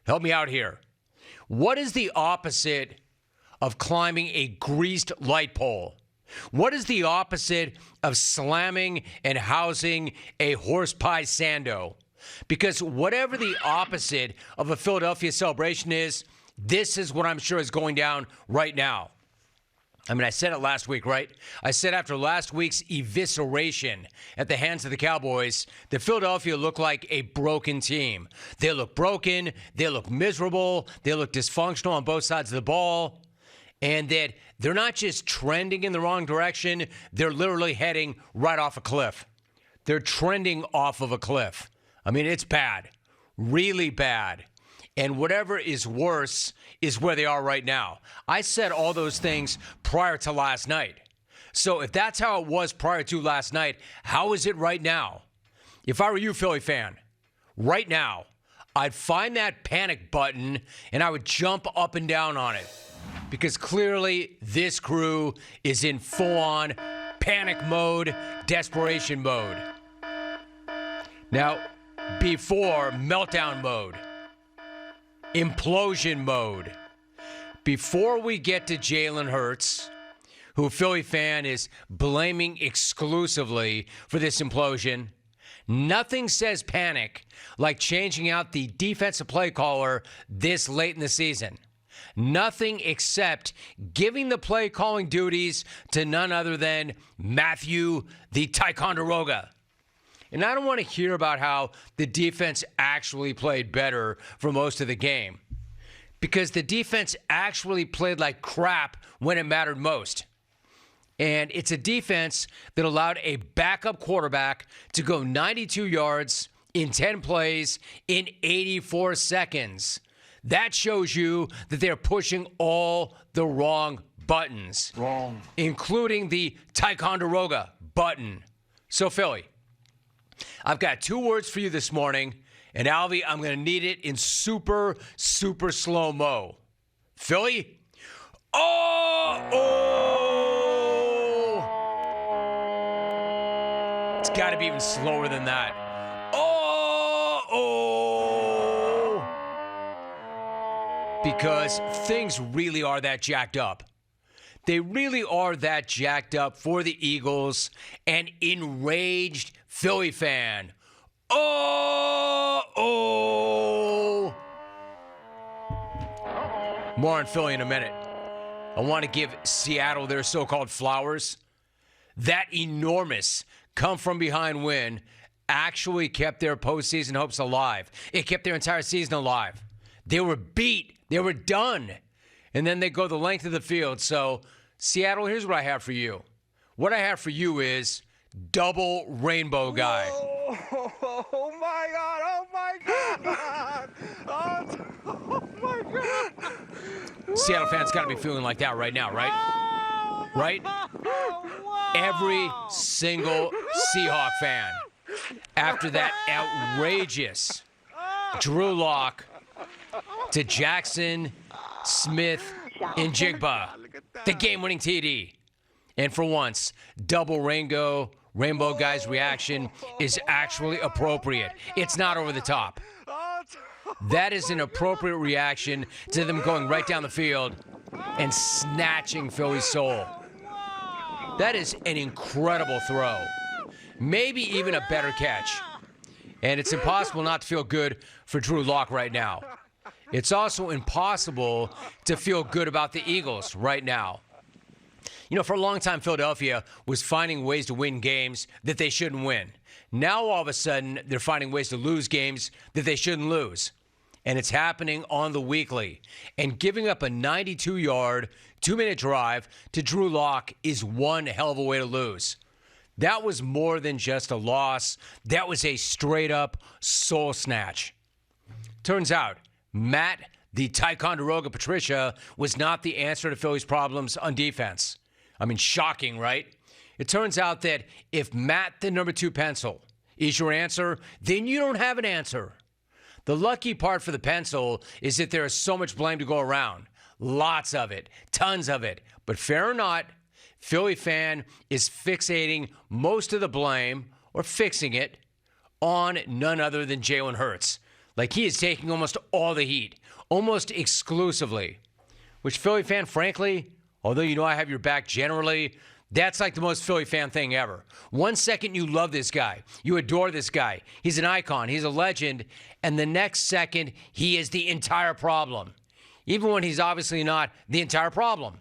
Help me out here. What is the opposite of climbing a greased light pole? What is the opposite of slamming and housing a horse pie sando? Because whatever the opposite of a Philadelphia celebration is, this is what I'm sure is going down right now. I mean, I said it last week, right? I said after last week's evisceration at the hands of the Cowboys, that Philadelphia looked like a broken team. They look broken. They look miserable. They look dysfunctional on both sides of the ball. And that they're not just trending in the wrong direction. They're literally heading right off a cliff. They're trending off of a cliff. I mean, it's bad. Really bad. And whatever is worse is where they are right now. I said all those things prior to last night. So if that's how it was prior to last night, how is it right now? If I were you, Philly fan, right now, I'd find that panic button and I would jump up and down on it. Because clearly this crew is in full-on panic mode, desperation mode. Now, before meltdown mode, implosion mode. Before we get to Jalen Hurts, who a Philly fan is blaming exclusively for this implosion, nothing says panic like changing out the defensive play caller this late in the season. Nothing except giving the play calling duties to none other than Matthew the Ticonderoga. And I don't want to hear about how the defense actually played better for most of the game, because the defense actually played like crap when it mattered most. And it's a defense that allowed a backup quarterback to go 92 yards in 10 plays in 84 seconds. That shows you that they're pushing all the wrong buttons. Wrong. Including the Ticonderoga button. So, Philly, I've got 2 words for you this morning, and Alvy, I'm going to need it in super, super slow-mo. Philly? Oh! It's got to be even slower than that. Because things really are that jacked up. They really are that jacked up for the Eagles. An enraged Philly fan. Oh! More on Philly in a minute. I want to give Seattle their so-called flowers. That enormous come-from-behind win actually kept their postseason hopes alive. It kept their entire season alive. They were beat. They were done. And then they go the length of the field. So, Seattle, here's what I have for you. What I have for you is double rainbow guy. Oh my God. Oh my God. Oh my God. Seattle fans got to be feeling like that right now, right? Right? Every single Seahawk fan, after that outrageous Drew Lock to Jackson, Smith, and Jigba, the game-winning TD. And for once, double rainbow guy's reaction is actually appropriate. It's not over the top. That is an appropriate reaction to them going right down the field and snatching Philly's soul. That is an incredible throw. Maybe even a better catch. And it's impossible not to feel good for Drew Lock right now. It's also impossible to feel good about the Eagles right now. You know, for a long time, Philadelphia was finding ways to win games that they shouldn't win. Now, all of a sudden, they're finding ways to lose games that they shouldn't lose. And it's happening on the weekly. And giving up a 92-yard, 2-minute drive to Drew Lock is one hell of a way to lose. That was more than just a loss. That was a straight-up soul snatch. Turns out, Matt, the Ticonderoga Patricia, was not the answer to Philly's problems on defense. I mean, shocking, right? It turns out that if Matt, the number 2 pencil, is your answer, then you don't have an answer. The lucky part for the pencil is that there is so much blame to go around. Lots of it. Tons of it. But fair or not, Philly fan is fixating most of the blame, or fixing it, on none other than Jalen Hurts. Like he is taking almost all the heat, almost exclusively. Which, Philly fan, frankly, although you know I have your back generally, that's like the most Philly fan thing ever. 1 second you love this guy. You adore this guy. He's an icon. He's a legend. And the next second, he is the entire problem. Even when he's obviously not the entire problem.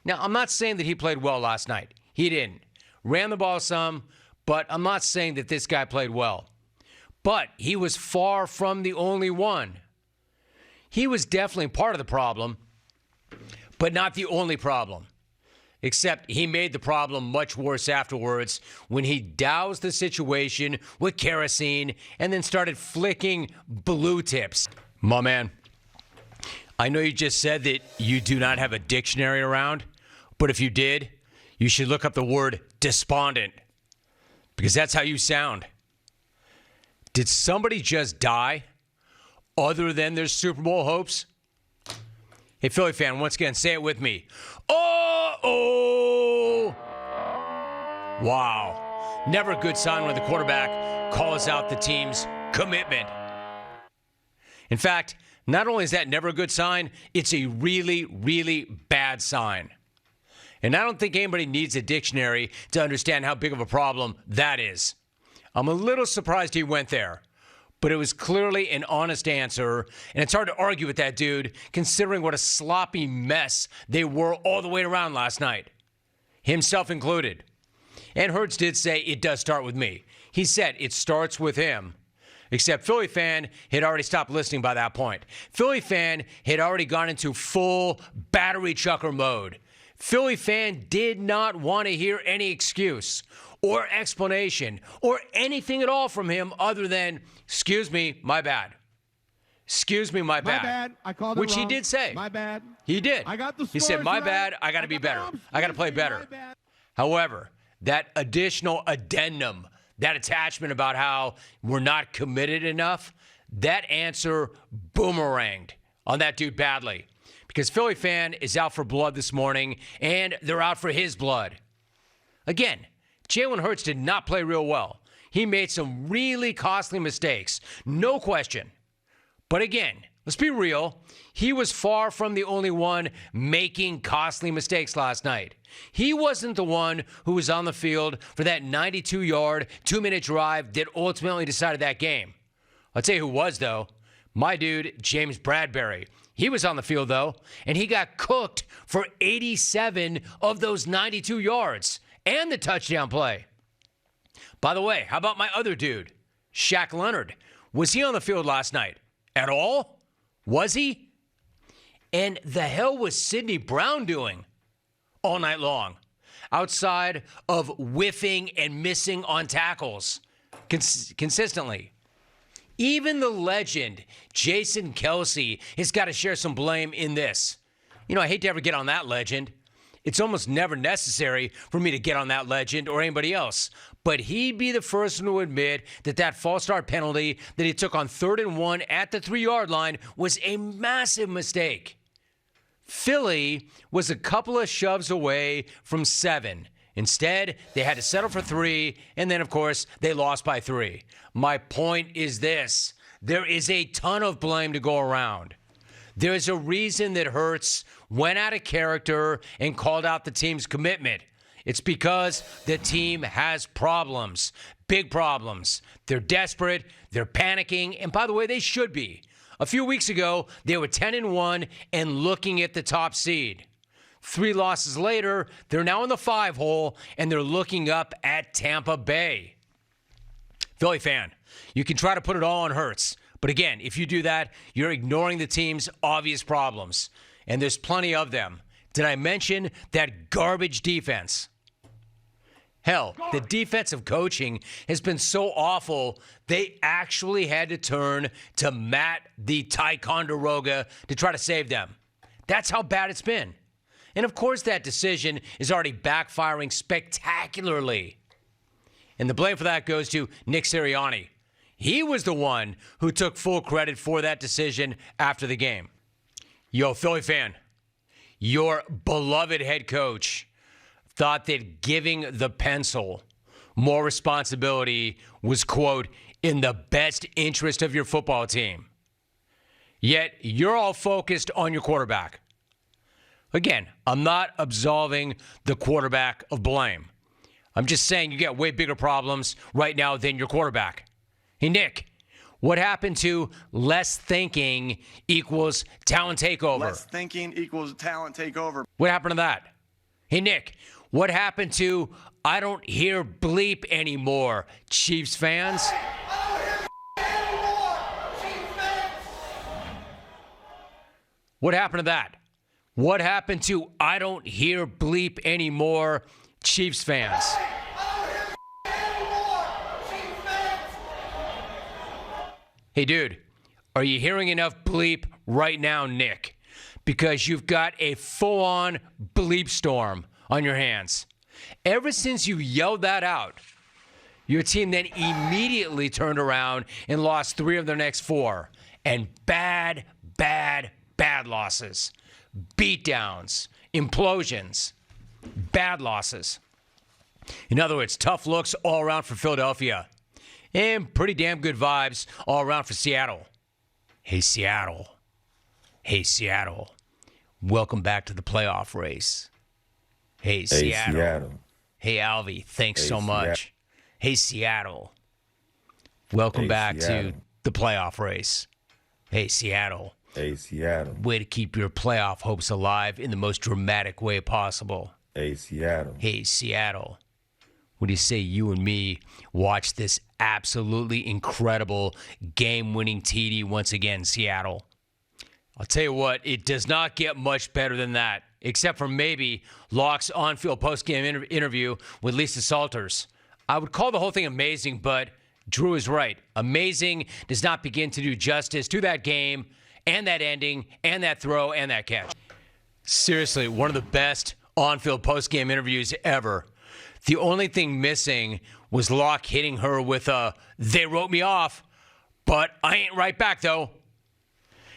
Now, I'm not saying that he played well last night. He didn't. Ran the ball some, but I'm not saying that this guy played well. But he was far from the only one. He was definitely part of the problem, but not the only problem. Except he made the problem much worse afterwards when he doused the situation with kerosene and then started flicking blue tips. My man, I know you just said that you do not have a dictionary around, but if you did, you should look up the word despondent, because that's how you sound. Did somebody just die other than their Super Bowl hopes? Hey, Philly fan, once again, say it with me. Oh! Wow. Never a good sign when the quarterback calls out the team's commitment. In fact, not only is that never a good sign, it's a really, really bad sign. And I don't think anybody needs a dictionary to understand how big of a problem that is. I'm a little surprised he went there. But it was clearly an honest answer, and it's hard to argue with that dude, considering what a sloppy mess they were all the way around last night, himself included. And Hurts did say it does start with me. He said it starts with him, except Philly fan had already stopped listening by that point. Philly fan had already gone into full battery chucker mode. Philly fan did not want to hear any excuse or explanation or anything at all from him other than, excuse me, my bad. Excuse me, my bad. My bad. I called it Which wrong. he did say. My bad. He did. I got the He said, scores my right. bad, I got to be better. I got to play better. My bad. However, that additional addendum, that attachment about how we're not committed enough, that answer boomeranged on that dude badly. Because Philly fan is out for blood this morning, and they're out for his blood. Again, Jalen Hurts did not play real well. He made some really costly mistakes, no question. But again, let's be real. He was far from the only one making costly mistakes last night. He wasn't the one who was on the field for that 92-yard, 2-minute drive that ultimately decided that game. I'll tell you who was, though. My dude, James Bradbury. He was on the field, though, and he got cooked for 87 of those 92 yards and the touchdown play. By the way, how about my other dude, Shaq Leonard? Was he on the field last night at all? Was he? And the hell was Sidney Brown doing all night long outside of whiffing and missing on tackles consistently? Even the legend, Jason Kelce, has got to share some blame in this. You know, I hate to ever get on that legend. It's almost never necessary for me to get on that legend or anybody else. But he'd be the first one to admit that that false start penalty that he took on 3rd and 1 at the 3-yard line was a massive mistake. Philly was a couple of shoves away from 7. Instead, they had to settle for 3, and then, of course, they lost by 3. My point is this. There is a ton of blame to go around. There's a reason that Hurts went out of character and called out the team's commitment. It's because the team has problems, big problems. They're desperate, they're panicking, and by the way, they should be. A few weeks ago, they were 10-1 and looking at the top seed. 3 losses later, they're now in the 5 hole, and they're looking up at Tampa Bay. Philly fan, you can try to put it all on Hurts. But again, if you do that, you're ignoring the team's obvious problems. And there's plenty of them. Did I mention that garbage defense? Hell, the defensive coaching has been so awful, they actually had to turn to Matt the Ticonderoga to try to save them. That's how bad it's been. And of course, that decision is already backfiring spectacularly. And the blame for that goes to Nick Sirianni. He was the one who took full credit for that decision after the game. Yo, Philly fan, your beloved head coach thought that giving the pencil more responsibility was, quote, in the best interest of your football team. Yet you're all focused on your quarterback. Again, I'm not absolving the quarterback of blame. I'm just saying you got way bigger problems right now than your quarterback. Hey, Nick, what happened to less thinking equals talent takeover? Less thinking equals talent takeover. What happened to that? Hey, Nick, what happened to I don't hear bleep anymore, Chiefs fans? What happened to that? What happened to I don't hear bleep anymore, Chiefs fans? Hey, dude, are you hearing enough bleep right now, Nick? Because you've got a full-on bleep storm on your hands. Ever since you yelled that out, your team then immediately turned around and lost 3 of their next 4. And bad losses. Beatdowns, implosions, bad losses. In other words, tough looks all around for Philadelphia. And pretty damn good vibes all around for Seattle. Hey, Seattle. Hey, Seattle. Welcome back to the playoff race. Hey, Seattle. Hey, Alvy. Thanks so much. Hey, Seattle. Welcome back to the playoff race. Hey, Seattle. Hey, Seattle. Way to keep your playoff hopes alive in the most dramatic way possible. Hey, Seattle. Hey, Seattle. What do you say you and me watch this absolutely incredible game-winning TD once again, Seattle? I'll tell you what, it does not get much better than that, except for maybe Locke's on-field post-game interview with Lisa Salters. I would call the whole thing amazing, but Drew is right. Amazing does not begin to do justice to that game and that ending and that throw and that catch. Seriously, one of the best on-field post-game interviews ever. The only thing missing was Locke hitting her with a, they wrote me off, but I ain't right back, though.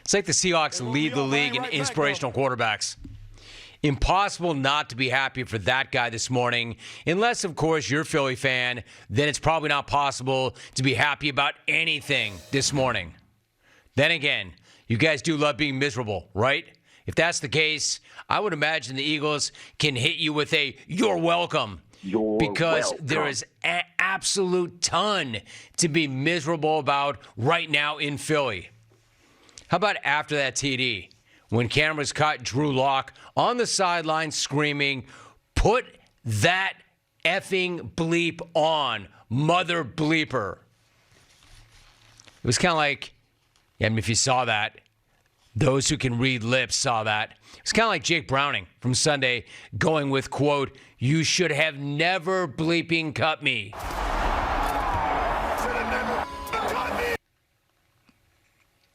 It's like the Seahawks lead the league in inspirational quarterbacks. Impossible not to be happy for that guy this morning. Unless, of course, you're a Philly fan, then it's probably not possible to be happy about anything this morning. Then again, you guys do love being miserable, right? If that's the case, I would imagine the Eagles can hit you with a you're welcome. Because there is an absolute ton to be miserable about right now in Philly. How about after that TD, when cameras caught Drew Lock on the sideline screaming, put that effing bleep on, mother bleeper. It was kind of like, I mean, if you saw that, those who can read lips saw that. It's kind of like Jake Browning from Sunday going with, quote, you should have never bleeping cut me.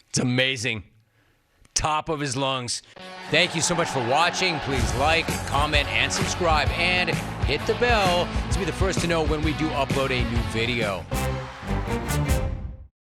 It's amazing. Top of his lungs. Thank you so much for watching. Please like, comment, and subscribe. And hit the bell to be the first to know when we do upload a new video.